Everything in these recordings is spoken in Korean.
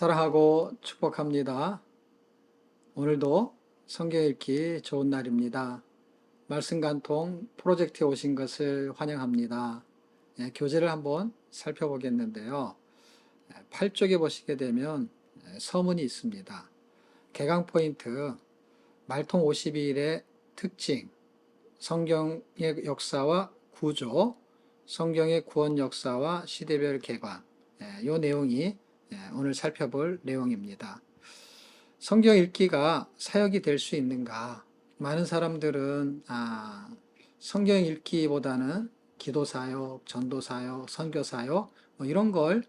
사랑하고 축복합니다. 오늘도 성경 읽기 좋은 날입니다. 말씀 간통 프로젝트에 오신 것을 환영합니다. 교재를 한번 살펴보겠는데요. 8쪽에 보시게 되면 서문이 있습니다. 개강 포인트, 말통 52일의 특징, 성경의 역사와 구조, 성경의 구원 역사와 시대별 개관, 이 내용이 오늘 살펴볼 내용입니다. 성경 읽기가 사역이 될 수 있는가? 많은 사람들은 성경 읽기보다는 기도 사역, 전도 사역, 선교 사역 이런 걸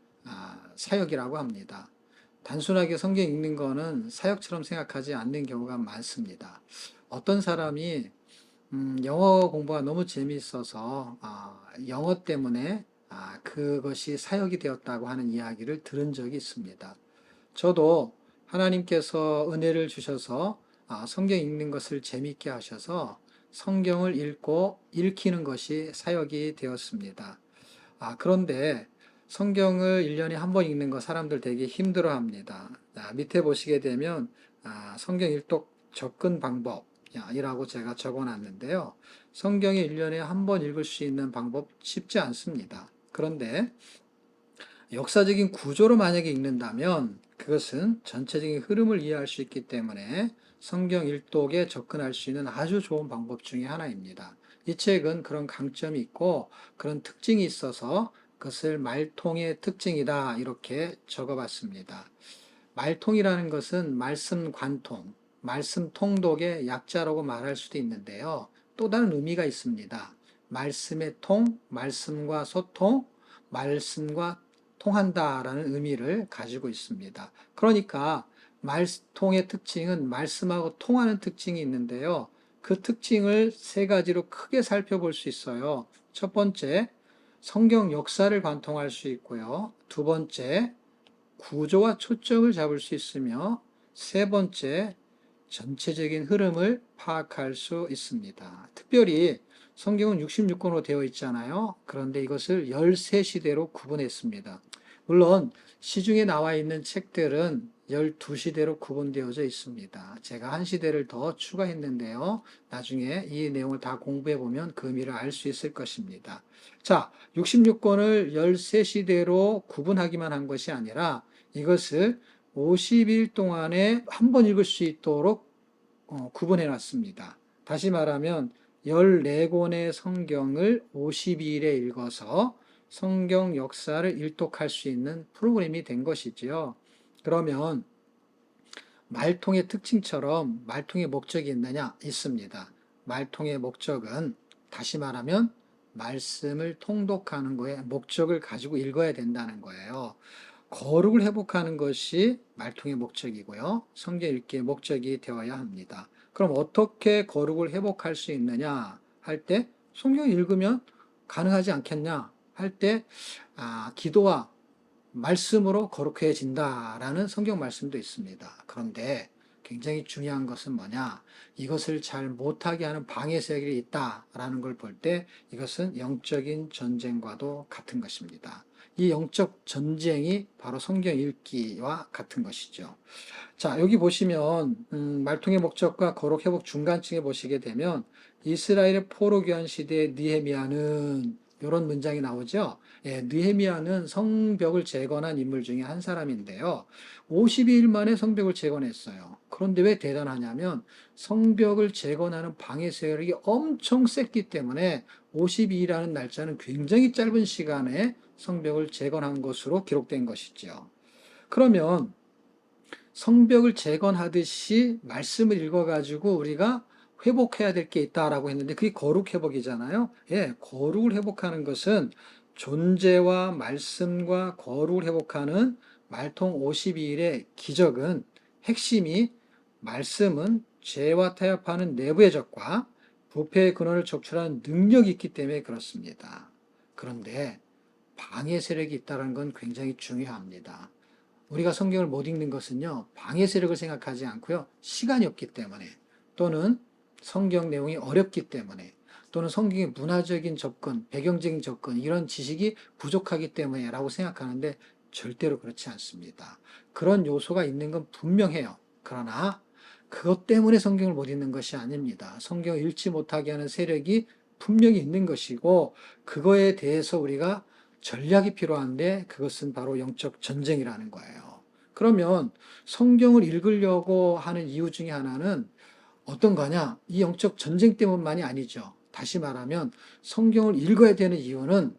사역이라고 합니다. 단순하게 성경 읽는 거는 사역처럼 생각하지 않는 경우가 많습니다. 어떤 사람이 영어 공부가 너무 재미있어서 영어 때문에 그것이 사역이 되었다고 하는 이야기를 들은 적이 있습니다. 저도 하나님께서 은혜를 주셔서 성경 읽는 것을 재미있게 하셔서 성경을 읽고 읽히는 것이 사역이 되었습니다. 그런데 성경을 1년에 한 번 읽는 거 사람들 되게 힘들어 합니다. 밑에 보시게 되면 성경 일독 접근 방법이라고 제가 적어 놨는데요. 성경이 1년에 한 번 읽을 수 있는 방법 쉽지 않습니다. 그런데 역사적인 구조로 만약에 읽는다면 그것은 전체적인 흐름을 이해할 수 있기 때문에 성경 일독에 접근할 수 있는 아주 좋은 방법 중에 하나입니다. 이 책은 그런 강점이 있고 그런 특징이 있어서 그것을 말통의 특징이다 이렇게 적어봤습니다. 말통이라는 것은 말씀 관통, 말씀 통독의 약자라고 말할 수도 있는데요. 또 다른 의미가 있습니다. 말씀의 통, 말씀과 소통, 말씀과 통한다라는 의미를 가지고 있습니다. 그러니까 말통의 특징은 말씀하고 통하는 특징이 있는데요. 그 특징을 세 가지로 크게 살펴볼 수 있어요. 첫 번째, 성경 역사를 관통할 수 있고요. 두 번째, 구조와 초점을 잡을 수 있으며 세 번째, 전체적인 흐름을 파악할 수 있습니다. 특별히 성경은 66권으로 되어 있잖아요. 그런데 이것을 13시대로 구분했습니다. 물론 시중에 나와 있는 책들은 12시대로 구분되어져 있습니다. 제가 한 시대를 더 추가했는데요. 나중에 이 내용을 다 공부해 보면 그 의미를 알 수 있을 것입니다. 자, 66권을 13시대로 구분하기만 한 것이 아니라 이것을 50일 동안에 한 번 읽을 수 있도록 구분해 놨습니다. 다시 말하면 14권의 성경을 52일에 읽어서 성경 역사를 일독할 수 있는 프로그램이 된 것이지요. 그러면 말통의 특징처럼 말통의 목적이 있느냐? 있습니다. 말통의 목적은 다시 말하면 말씀을 통독하는 거에 목적을 가지고 읽어야 된다는 거예요. 거룩을 회복하는 것이 말통의 목적이고요. 성경 읽기의 목적이 되어야 합니다. 그럼 어떻게 거룩을 회복할 수 있느냐 할 때 성경 읽으면 가능하지 않겠냐 할 때 기도와 말씀으로 거룩해진다라는 성경 말씀도 있습니다. 그런데 굉장히 중요한 것은 뭐냐? 이것을 잘 못하게 하는 방해 세력이 있다라는 걸 볼 때 이것은 영적인 전쟁과도 같은 것입니다. 이 영적 전쟁이 바로 성경 읽기와 같은 것이죠. 자, 여기 보시면 말통의 목적과 거룩 회복 중간층에 보시게 되면 이스라엘의 포로 귀환 시대의 느헤미야는 이런 문장이 나오죠. 느헤미야는 성벽을 재건한 인물 중에 한 사람인데요. 52일 만에 성벽을 재건했어요. 그런데 왜 대단하냐면 성벽을 재건하는 방해 세력이 엄청 셌기 때문에 52일이라는 날짜는 굉장히 짧은 시간에 성벽을 재건한 것으로 기록된 것이죠. 그러면 성벽을 재건하듯이 말씀을 읽어가지고 우리가 회복해야 될 게 있다라고 했는데 그게 거룩 회복이잖아요. 거룩을 회복하는 것은 존재와 말씀과 거룩을 회복하는 말통 52일의 기적은 핵심이 말씀은 죄와 타협하는 내부의 적과 부패의 근원을 적출하는 능력이 있기 때문에 그렇습니다. 그런데 방해 세력이 있다는 건 굉장히 중요합니다. 우리가 성경을 못 읽는 것은요, 방해 세력을 생각하지 않고요, 시간이 없기 때문에, 또는 성경 내용이 어렵기 때문에, 또는 성경의 문화적인 접근, 배경적인 접근, 이런 지식이 부족하기 때문에 라고 생각하는데 절대로 그렇지 않습니다. 그런 요소가 있는 건 분명해요. 그러나 그것 때문에 성경을 못 읽는 것이 아닙니다. 성경을 읽지 못하게 하는 세력이 분명히 있는 것이고 그거에 대해서 우리가 전략이 필요한데 그것은 바로 영적 전쟁이라는 거예요. 그러면 성경을 읽으려고 하는 이유 중에 하나는 어떤 거냐? 이 영적 전쟁 때문만이 아니죠. 다시 말하면 성경을 읽어야 되는 이유는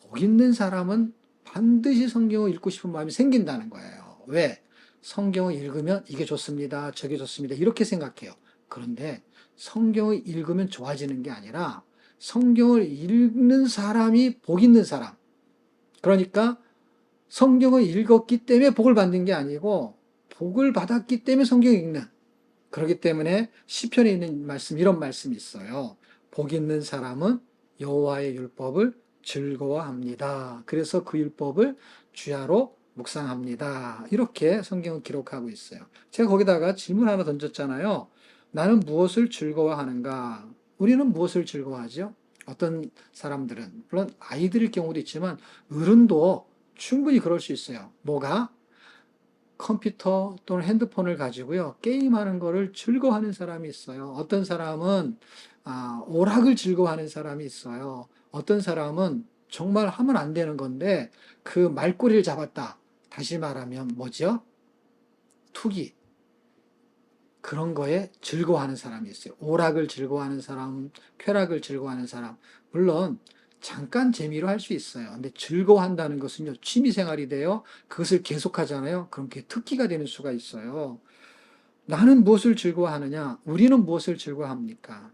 복 있는 사람은 반드시 성경을 읽고 싶은 마음이 생긴다는 거예요. 왜? 성경을 읽으면 이게 좋습니다. 저게 좋습니다. 이렇게 생각해요. 그런데 성경을 읽으면 좋아지는 게 아니라 성경을 읽는 사람이 복 있는 사람. 그러니까 성경을 읽었기 때문에 복을 받는 게 아니고 복을 받았기 때문에 성경을 읽는. 그렇기 때문에 시편에 있는 말씀, 이런 말씀이 있어요. 복 있는 사람은 여호와의 율법을 즐거워합니다. 그래서 그 율법을 주야로 묵상합니다. 이렇게 성경은 기록하고 있어요. 제가 거기다가 질문 하나 던졌잖아요. 나는 무엇을 즐거워하는가? 우리는 무엇을 즐거워하죠? 어떤 사람들은, 물론 아이들일 경우도 있지만 어른도 충분히 그럴 수 있어요. 뭐가? 컴퓨터 또는 핸드폰을 가지고요, 게임하는 거를 즐거워하는 사람이 있어요. 어떤 사람은 오락을 즐거워하는 사람이 있어요. 어떤 사람은 정말 하면 안 되는 건데 그 말꼬리를 잡았다. 다시 말하면 뭐죠? 투기. 그런 거에 즐거워하는 사람이 있어요. 오락을 즐거워하는 사람, 쾌락을 즐거워하는 사람. 물론 잠깐 재미로 할 수 있어요. 근데 즐거워한다는 것은요, 취미 생활이 돼요. 그것을 계속하잖아요. 그럼 그게 특기가 되는 수가 있어요. 나는 무엇을 즐거워하느냐? 우리는 무엇을 즐거워합니까?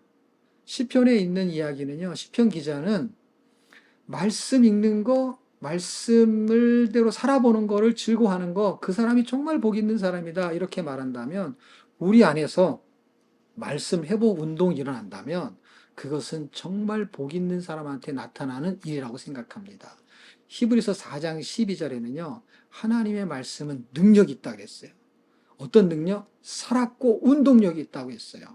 시편에 있는 이야기는요, 시편 기자는 말씀 읽는 거, 말씀을대로 살아보는 거를 즐거워하는 거, 그 사람이 정말 복 있는 사람이다. 이렇게 말한다면, 우리 안에서 말씀 회복 운동이 일어난다면, 그것은 정말 복 있는 사람한테 나타나는 일이라고 생각합니다. 히브리서 4장 12절에는요, 하나님의 말씀은 능력이 있다고 했어요. 어떤 능력? 살았고 운동력이 있다고 했어요.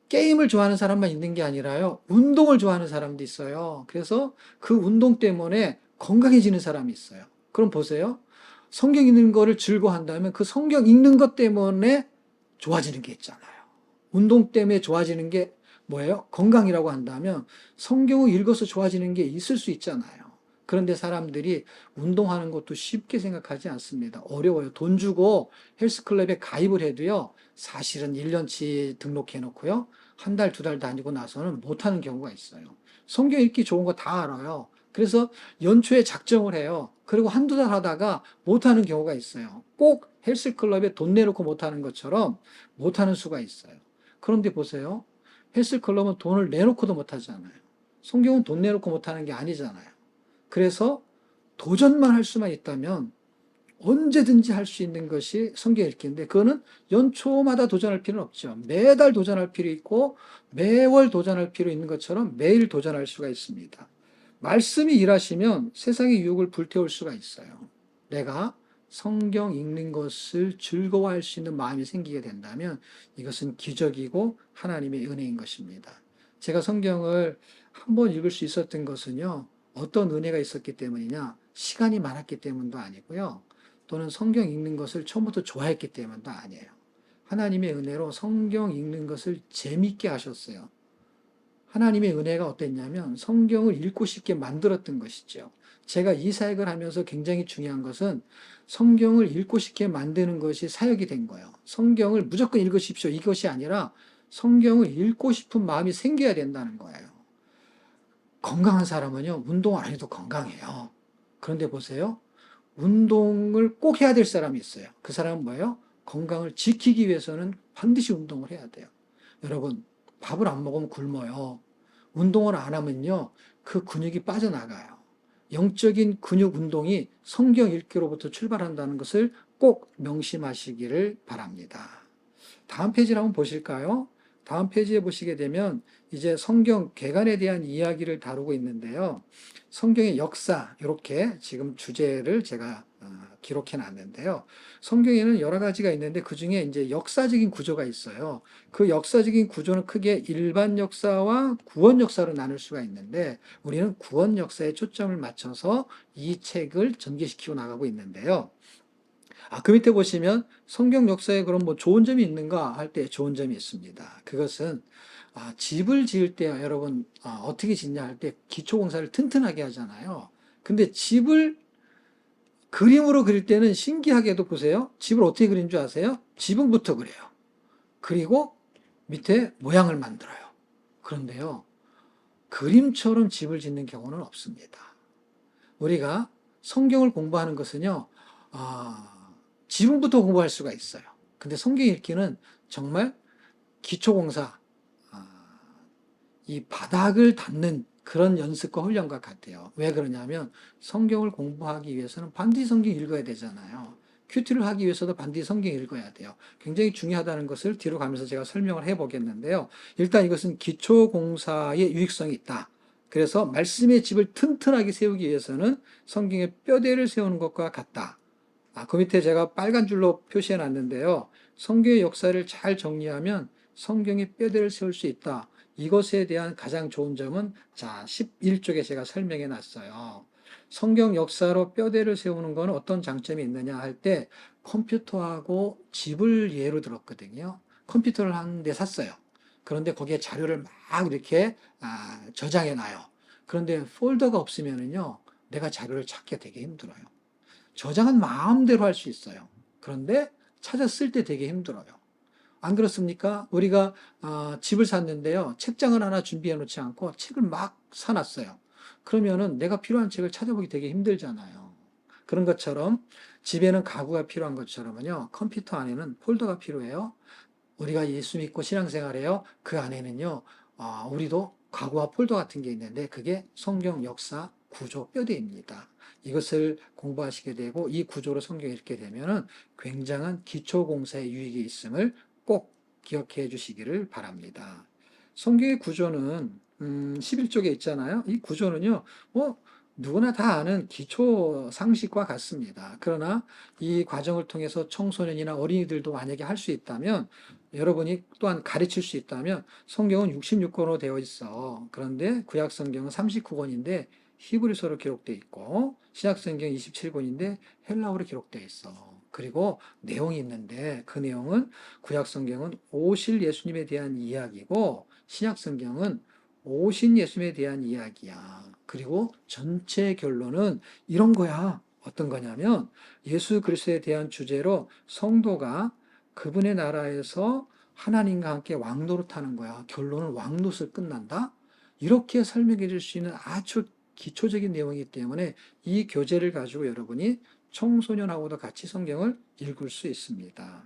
게임을 좋아하는 사람만 있는 게 아니라요, 운동을 좋아하는 사람도 있어요. 그래서 그 운동 때문에 건강해지는 사람이 있어요. 그럼 보세요. 성경 읽는 거를 즐거워한다면 그 성경 읽는 것 때문에 좋아지는 게 있잖아요. 운동 때문에 좋아지는 게 뭐예요? 건강이라고 한다면 성경을 읽어서 좋아지는 게 있을 수 있잖아요. 그런데 사람들이 운동하는 것도 쉽게 생각하지 않습니다. 어려워요. 돈 주고 헬스클럽에 가입을 해도요, 사실은 1년치 등록해 놓고요, 한 달, 두 달 다니고 나서는 못하는 경우가 있어요. 성경 읽기 좋은 거 다 알아요. 그래서 연초에 작정을 해요. 그리고 한두 달 하다가 못하는 경우가 있어요. 꼭 헬스클럽에 돈 내놓고 못하는 것처럼 못하는 수가 있어요. 그런데 보세요. 헬스클럽은 돈을 내놓고도 못하잖아요. 성경은 돈 내놓고 못하는 게 아니잖아요. 그래서 도전만 할 수만 있다면 언제든지 할 수 있는 것이 성경 읽기인데, 그거는 연초마다 도전할 필요는 없죠. 매달 도전할 필요 있고 매월 도전할 필요 있는 것처럼 매일 도전할 수가 있습니다. 말씀이 일하시면 세상의 유혹을 불태울 수가 있어요. 내가 성경 읽는 것을 즐거워할 수 있는 마음이 생기게 된다면 이것은 기적이고 하나님의 은혜인 것입니다. 제가 성경을 한 번 읽을 수 있었던 것은요, 어떤 은혜가 있었기 때문이냐? 시간이 많았기 때문도 아니고요, 또는 성경 읽는 것을 처음부터 좋아했기 때문도 아니에요. 하나님의 은혜로 성경 읽는 것을 재밌게 하셨어요. 하나님의 은혜가 어땠냐면 성경을 읽고 싶게 만들었던 것이죠. 제가 이 사역을 하면서 굉장히 중요한 것은 성경을 읽고 싶게 만드는 것이 사역이 된 거예요. 성경을 무조건 읽으십시오, 이것이 아니라 성경을 읽고 싶은 마음이 생겨야 된다는 거예요. 건강한 사람은요, 운동 안 해도 건강해요. 그런데 보세요. 운동을 꼭 해야 될 사람이 있어요. 그 사람은 뭐예요? 건강을 지키기 위해서는 반드시 운동을 해야 돼요. 여러분, 밥을 안 먹으면 굶어요. 운동을 안 하면요, 그 근육이 빠져나가요. 영적인 근육 운동이 성경 읽기로부터 출발한다는 것을 꼭 명심하시기를 바랍니다. 다음 페이지를 한번 보실까요? 다음 페이지에 보시게 되면 이제 성경 개관에 대한 이야기를 다루고 있는데요. 성경의 역사, 이렇게 지금 주제를 제가 기록해 놨는데요. 성경에는 여러 가지가 있는데 그 중에 이제 역사적인 구조가 있어요. 그 역사적인 구조는 크게 일반 역사와 구원 역사로 나눌 수가 있는데 우리는 구원 역사에 초점을 맞춰서 이 책을 전개시키고 나가고 있는데요. 그 밑에 보시면 성경 역사에 그럼 뭐 좋은 점이 있는가 할 때 좋은 점이 있습니다. 그것은 집을 지을 때 여러분 어떻게 짓냐 할 때 기초공사를 튼튼하게 하잖아요. 근데 집을 그림으로 그릴 때는 신기하게도 보세요. 집을 어떻게 그린 줄 아세요? 지붕부터 그려요. 그리고 밑에 모양을 만들어요. 그런데요, 그림처럼 집을 짓는 경우는 없습니다. 우리가 성경을 공부하는 것은요, 지붕부터 공부할 수가 있어요. 근데 성경 읽기는 정말 기초공사, 이 바닥을 닫는 그런 연습과 훈련과 같아요. 왜 그러냐면 성경을 공부하기 위해서는 반드시 성경 읽어야 되잖아요. 큐티를 하기 위해서도 반드시 성경 읽어야 돼요. 굉장히 중요하다는 것을 뒤로 가면서 제가 설명을 해보겠는데요. 일단 이것은 기초공사의 유익성이 있다. 그래서 말씀의 집을 튼튼하게 세우기 위해서는 성경의 뼈대를 세우는 것과 같다. 그 밑에 제가 빨간 줄로 표시해 놨는데요. 성경의 역사를 잘 정리하면 성경의 뼈대를 세울 수 있다. 이것에 대한 가장 좋은 점은 11쪽에 제가 설명해 놨어요. 성경 역사로 뼈대를 세우는 건 어떤 장점이 있느냐 할 때 컴퓨터하고 집을 예로 들었거든요. 컴퓨터를 한 대 샀어요. 그런데 거기에 자료를 막 이렇게 저장해 놔요. 그런데 폴더가 없으면은요, 내가 자료를 찾기 되게 힘들어요. 저장은 마음대로 할 수 있어요. 그런데 찾아 쓸 때 되게 힘들어요. 안 그렇습니까? 우리가 집을 샀는데요. 책장을 하나 준비해 놓지 않고 책을 막 사놨어요. 그러면은 내가 필요한 책을 찾아보기 되게 힘들잖아요. 그런 것처럼 집에는 가구가 필요한 것처럼은요. 컴퓨터 안에는 폴더가 필요해요. 우리가 예수 믿고 신앙생활해요. 그 안에는요. 우리도 가구와 폴더 같은 게 있는데 그게 성경 역사 구조 뼈대입니다. 이것을 공부하시게 되고 이 구조로 성경 읽게 되면은 굉장한 기초 공사의 유익이 있음을 꼭 기억해 주시기를 바랍니다. 성경의 구조는 11쪽에 있잖아요. 이 구조는요. 누구나 다 아는 기초 상식과 같습니다. 그러나 이 과정을 통해서 청소년이나 어린이들도 만약에 할 수 있다면 여러분이 또한 가르칠 수 있다면 성경은 66권으로 되어 있어. 그런데 구약 성경은 39권인데 히브리서로 기록되어 있고 신약 성경 27권인데 헬라어로 기록되어 있어. 그리고 내용이 있는데 그 내용은 구약 성경은 오실 예수님에 대한 이야기고 신약 성경은 오신 예수님에 대한 이야기야. 그리고 전체 결론은 이런 거야. 어떤 거냐면 예수 그리스도에 대한 주제로 성도가 그분의 나라에서 하나님과 함께 왕노릇하는 거야. 결론은 왕노릇을 끝난다. 이렇게 설명해 줄 수 있는 아주 기초적인 내용이기 때문에 이 교재를 가지고 여러분이 청소년하고도 같이 성경을 읽을 수 있습니다.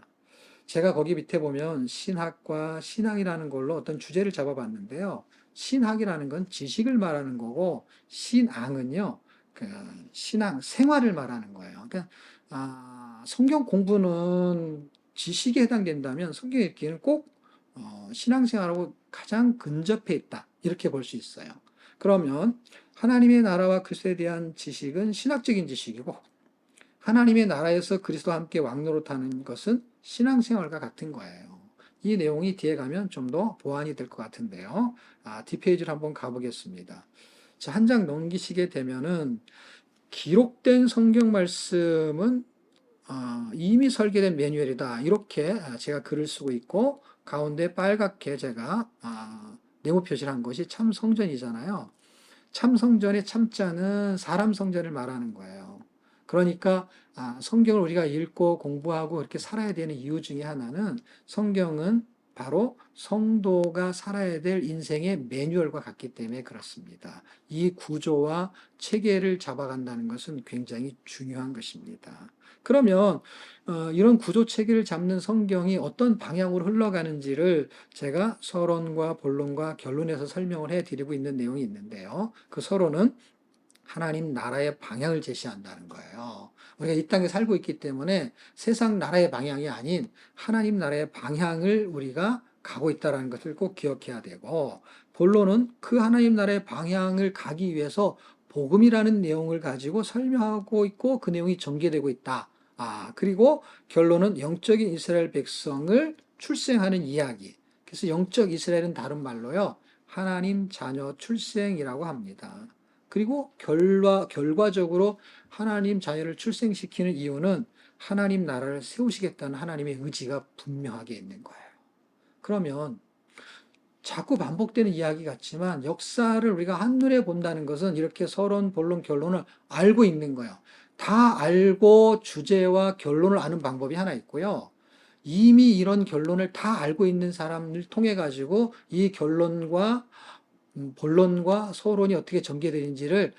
제가 거기 밑에 보면 신학과 신앙이라는 걸로 어떤 주제를 잡아봤는데요. 신학이라는 건 지식을 말하는 거고 신앙은요, 그 신앙 생활을 말하는 거예요. 그러니까 성경 공부는 지식에 해당된다면 성경 읽기는 꼭 신앙생활하고 가장 근접해 있다. 이렇게 볼 수 있어요. 그러면 하나님의 나라와 그리스도에 대한 지식은 신학적인 지식이고 하나님의 나라에서 그리스도와 함께 왕노릇하는 것은 신앙생활과 같은 거예요. 이 내용이 뒤에 가면 좀 더 보완이 될 것 같은데요. 뒷페이지를 한번 가보겠습니다. 자, 한 장 넘기시게 되면은 기록된 성경 말씀은 이미 설계된 매뉴얼이다. 이렇게 제가 글을 쓰고 있고 가운데 빨갛게 제가 네모 표시를 한 것이 참 성전이잖아요. 참 성전의 참자는 사람 성전을 말하는 거예요. 그러니까 성경을 우리가 읽고 공부하고 이렇게 살아야 되는 이유 중에 하나는 성경은 바로 성도가 살아야 될 인생의 매뉴얼과 같기 때문에 그렇습니다. 이 구조와 체계를 잡아간다는 것은 굉장히 중요한 것입니다. 그러면 이런 구조 체계를 잡는 성경이 어떤 방향으로 흘러가는지를 제가 서론과 본론과 결론에서 설명을 해드리고 있는 내용이 있는데요. 그 서론은 하나님 나라의 방향을 제시한다는 거예요. 우리가 이 땅에 살고 있기 때문에 세상 나라의 방향이 아닌 하나님 나라의 방향을 우리가 가고 있다는 것을 꼭 기억해야 되고, 본론은 그 하나님 나라의 방향을 가기 위해서 복음이라는 내용을 가지고 설명하고 있고 그 내용이 전개되고 있다. 그리고 결론은 영적인 이스라엘 백성을 출생하는 이야기. 그래서 영적 이스라엘은 다른 말로요, 하나님 자녀 출생이라고 합니다. 그리고 결과적으로 하나님 자녀를 출생시키는 이유는 하나님 나라를 세우시겠다는 하나님의 의지가 분명하게 있는 거예요. 그러면 자꾸 반복되는 이야기 같지만 역사를 우리가 한눈에 본다는 것은 이렇게 서론, 본론, 결론을 알고 있는 거예요. 다 알고 주제와 결론을 아는 방법이 하나 있고요. 이미 이런 결론을 다 알고 있는 사람을 통해 가지고 이 결론과 본론과 서론이 어떻게 전개되는지를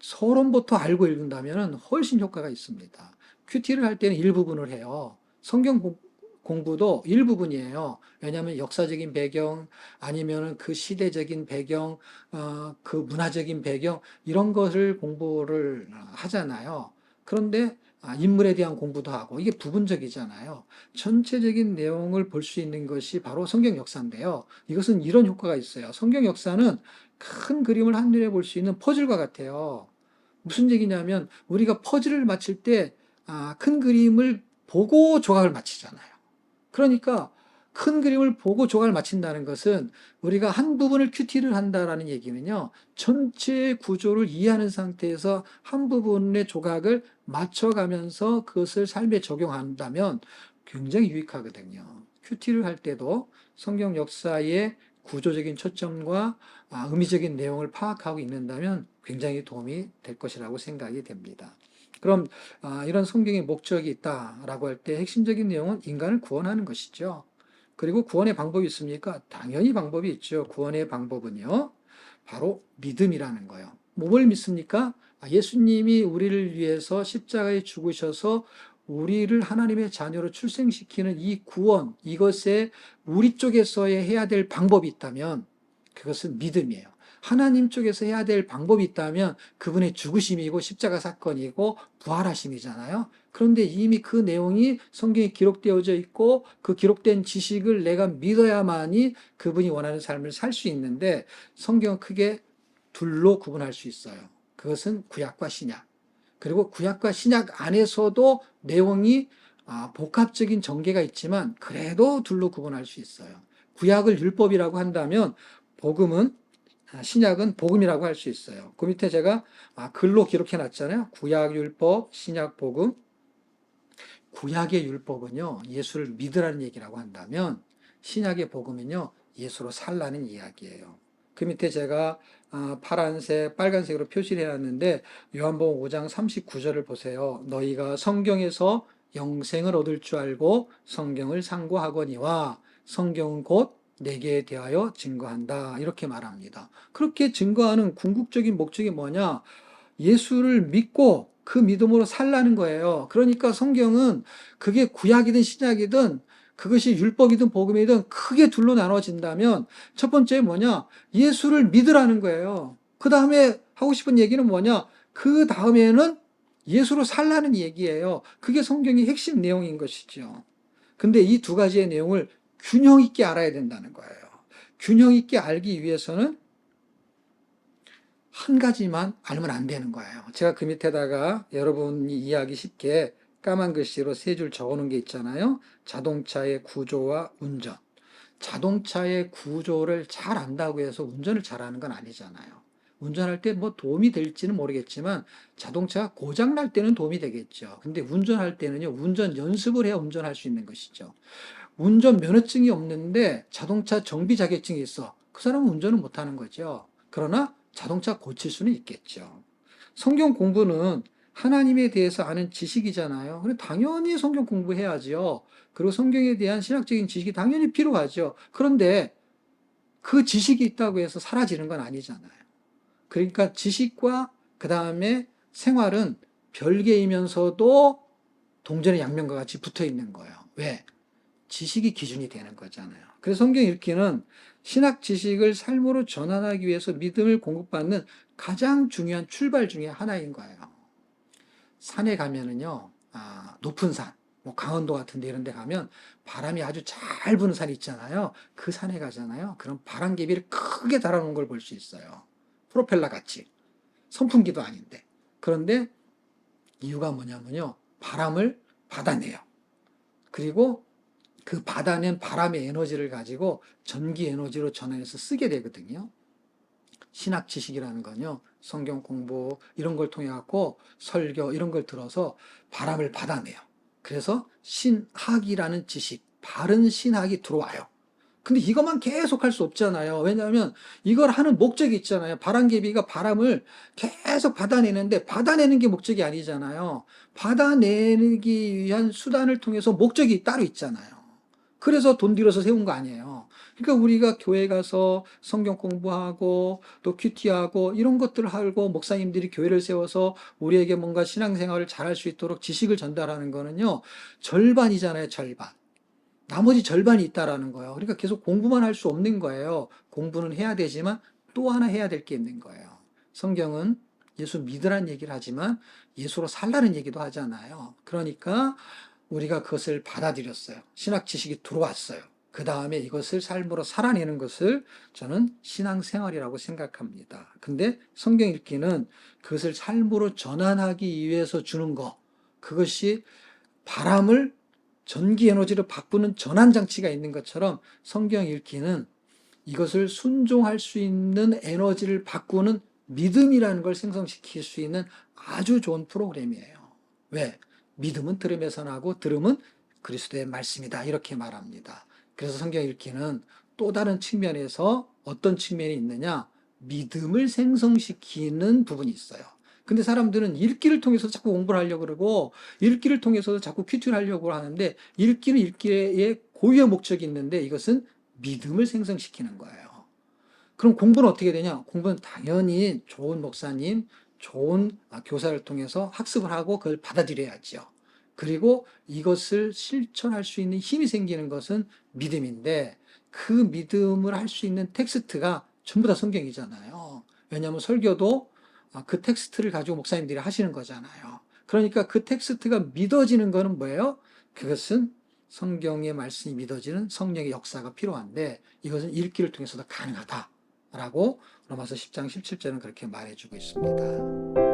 서론부터 알고 읽는다면 훨씬 효과가 있습니다. 큐티를 할 때는 일부분을 해요. 성경 공부도 일부분이에요. 왜냐하면 역사적인 배경, 아니면 그 시대적인 배경, 그 문화적인 배경, 이런 것을 공부를 하잖아요. 그런데 인물에 대한 공부도 하고, 이게 부분적이잖아요. 전체적인 내용을 볼 수 있는 것이 바로 성경 역사인데요. 이것은 이런 효과가 있어요. 성경 역사는 큰 그림을 한눈에 볼 수 있는 퍼즐과 같아요. 무슨 얘기냐면 우리가 퍼즐을 맞출 때 큰 그림을 보고 조각을 맞히잖아요. 그러니까 큰 그림을 보고 조각을 맞춘다는 것은 우리가 한 부분을 큐티를 한다라는 얘기는요, 전체 구조를 이해하는 상태에서 한 부분의 조각을 맞춰가면서 그것을 삶에 적용한다면 굉장히 유익하거든요. 큐티를 할 때도 성경 역사의 구조적인 초점과 의미적인 내용을 파악하고 있는다면 굉장히 도움이 될 것이라고 생각이 됩니다. 그럼 이런 성경의 목적이 있다라고 할 때 핵심적인 내용은 인간을 구원하는 것이죠. 그리고 구원의 방법이 있습니까? 당연히 방법이 있죠. 구원의 방법은요, 바로 믿음이라는 거예요. 뭘 믿습니까? 예수님이 우리를 위해서 십자가에 죽으셔서 우리를 하나님의 자녀로 출생시키는 이 구원, 이것에 우리 쪽에서의 해야 될 방법이 있다면 그것은 믿음이에요. 하나님 쪽에서 해야 될 방법이 있다면 그분의 죽으심이고 십자가 사건이고 부활하심이잖아요. 그런데 이미 그 내용이 성경에 기록되어져 있고 그 기록된 지식을 내가 믿어야만이 그분이 원하는 삶을 살 수 있는데, 성경은 크게 둘로 구분할 수 있어요. 그것은 구약과 신약. 그리고 구약과 신약 안에서도 내용이 복합적인 전개가 있지만 그래도 둘로 구분할 수 있어요. 구약을 율법이라고 한다면 복음은 신약은 복음이라고 할 수 있어요. 그 밑에 제가 글로 기록해 놨잖아요. 구약 율법, 신약 복음. 구약의 율법은요, 예수를 믿으라는 얘기라고 한다면 신약의 복음은요, 예수로 살라는 이야기예요. 그 밑에 제가 파란색, 빨간색으로 표시를 해놨는데 요한복음 5장 39절을 보세요. 너희가 성경에서 영생을 얻을 줄 알고 성경을 상고하거니와 성경은 곧 내게 대하여 증거한다. 이렇게 말합니다. 그렇게 증거하는 궁극적인 목적이 뭐냐? 예수를 믿고 그 믿음으로 살라는 거예요. 그러니까 성경은 그게 구약이든 신약이든 그것이 율법이든 복음이든 크게 둘로 나눠진다면 첫 번째 뭐냐? 예수를 믿으라는 거예요. 그 다음에 하고 싶은 얘기는 뭐냐? 그 다음에는 예수로 살라는 얘기예요. 그게 성경의 핵심 내용인 것이죠. 근데 이 두 가지의 내용을 균형 있게 알아야 된다는 거예요. 균형 있게 알기 위해서는 한 가지만 알면 안 되는 거예요. 제가 그 밑에다가 여러분이 이해하기 쉽게 까만 글씨로 세 줄 적어 놓은 게 있잖아요. 자동차의 구조와 운전. 자동차의 구조를 잘 안다고 해서 운전을 잘하는 건 아니잖아요. 운전할 때 뭐 도움이 될지는 모르겠지만 자동차가 고장 날 때는 도움이 되겠죠. 근데 운전할 때는요, 운전 연습을 해야 운전할 수 있는 것이죠. 운전 면허증이 없는데 자동차 정비 자격증이 있어. 그 사람은 운전을 못 하는 거죠. 그러나 자동차 고칠 수는 있겠죠. 성경 공부는 하나님에 대해서 아는 지식이잖아요. 그래 당연히 성경 공부해야죠. 그리고 성경에 대한 신학적인 지식이 당연히 필요하죠. 그런데 그 지식이 있다고 해서 사라지는 건 아니잖아요. 그러니까 지식과 그 다음에 생활은 별개이면서도 동전의 양면과 같이 붙어 있는 거예요. 왜? 지식이 기준이 되는 거잖아요. 그래서 성경 읽기는 신학 지식을 삶으로 전환하기 위해서 믿음을 공급받는 가장 중요한 출발 중에 하나인 거예요. 산에 가면은요, 높은 산, 뭐 강원도 같은 데 이런 데 가면 바람이 아주 잘 부는 산이 있잖아요. 그 산에 가잖아요. 그럼 바람개비를 크게 달아놓은 걸 볼 수 있어요. 프로펠러 같이. 선풍기도 아닌데. 그런데 이유가 뭐냐면요. 바람을 받아내요. 그리고 그 받아낸 바람의 에너지를 가지고 전기 에너지로 전환해서 쓰게 되거든요. 신학 지식이라는 건요. 성경 공부 이런 걸 통해 갖고 설교 이런 걸 들어서 바람을 받아내요. 그래서 신학이라는 지식, 바른 신학이 들어와요. 근데 이것만 계속 할 수 없잖아요. 왜냐하면 이걸 하는 목적이 있잖아요. 바람개비가 바람을 계속 받아내는데 받아내는 게 목적이 아니잖아요. 받아내기 위한 수단을 통해서 목적이 따로 있잖아요. 그래서 돈 들여서 세운 거 아니에요. 그러니까 우리가 교회 가서 성경 공부하고 또 큐티하고 이런 것들을 하고 목사님들이 교회를 세워서 우리에게 뭔가 신앙생활을 잘할 수 있도록 지식을 전달하는 거는요. 절반이잖아요, 절반. 나머지 절반이 있다라는 거예요. 그러니까 계속 공부만 할 수 없는 거예요. 공부는 해야 되지만 또 하나 해야 될 게 있는 거예요. 성경은 예수 믿으라는 얘기를 하지만 예수로 살라는 얘기도 하잖아요. 그러니까 우리가 그것을 받아들였어요. 신학 지식이 들어왔어요. 그 다음에 이것을 삶으로 살아내는 것을 저는 신앙생활이라고 생각합니다. 근데 성경 읽기는 그것을 삶으로 전환하기 위해서 주는 것, 그것이 바람을 전기 에너지로 바꾸는 전환 장치가 있는 것처럼 성경 읽기는 이것을 순종할 수 있는 에너지를 바꾸는 믿음이라는 걸 생성시킬 수 있는 아주 좋은 프로그램이에요. 왜? 믿음은 들음에서 나고 들음은 그리스도의 말씀이다. 이렇게 말합니다. 그래서 성경 읽기는 또 다른 측면에서 어떤 측면이 있느냐? 믿음을 생성시키는 부분이 있어요. 근데 사람들은 읽기를 통해서 자꾸 공부를 하려고 그러고 읽기를 통해서도 자꾸 큐티를 하려고 하는데 읽기는 읽기의 고유의 목적이 있는데 이것은 믿음을 생성시키는 거예요. 그럼 공부는 어떻게 되냐? 공부는 당연히 좋은 목사님, 좋은 교사를 통해서 학습을 하고 그걸 받아들여야죠. 그리고 이것을 실천할 수 있는 힘이 생기는 것은 믿음인데 그 믿음을 할 수 있는 텍스트가 전부 다 성경이잖아요. 왜냐하면 설교도 그 텍스트를 가지고 목사님들이 하시는 거잖아요. 그러니까 그 텍스트가 믿어지는 거는 뭐예요? 그것은 성경의 말씀이 믿어지는 성령의 역사가 필요한데 이것은 읽기를 통해서도 가능하다라고 로마서 10장 17절은 그렇게 말해주고 있습니다.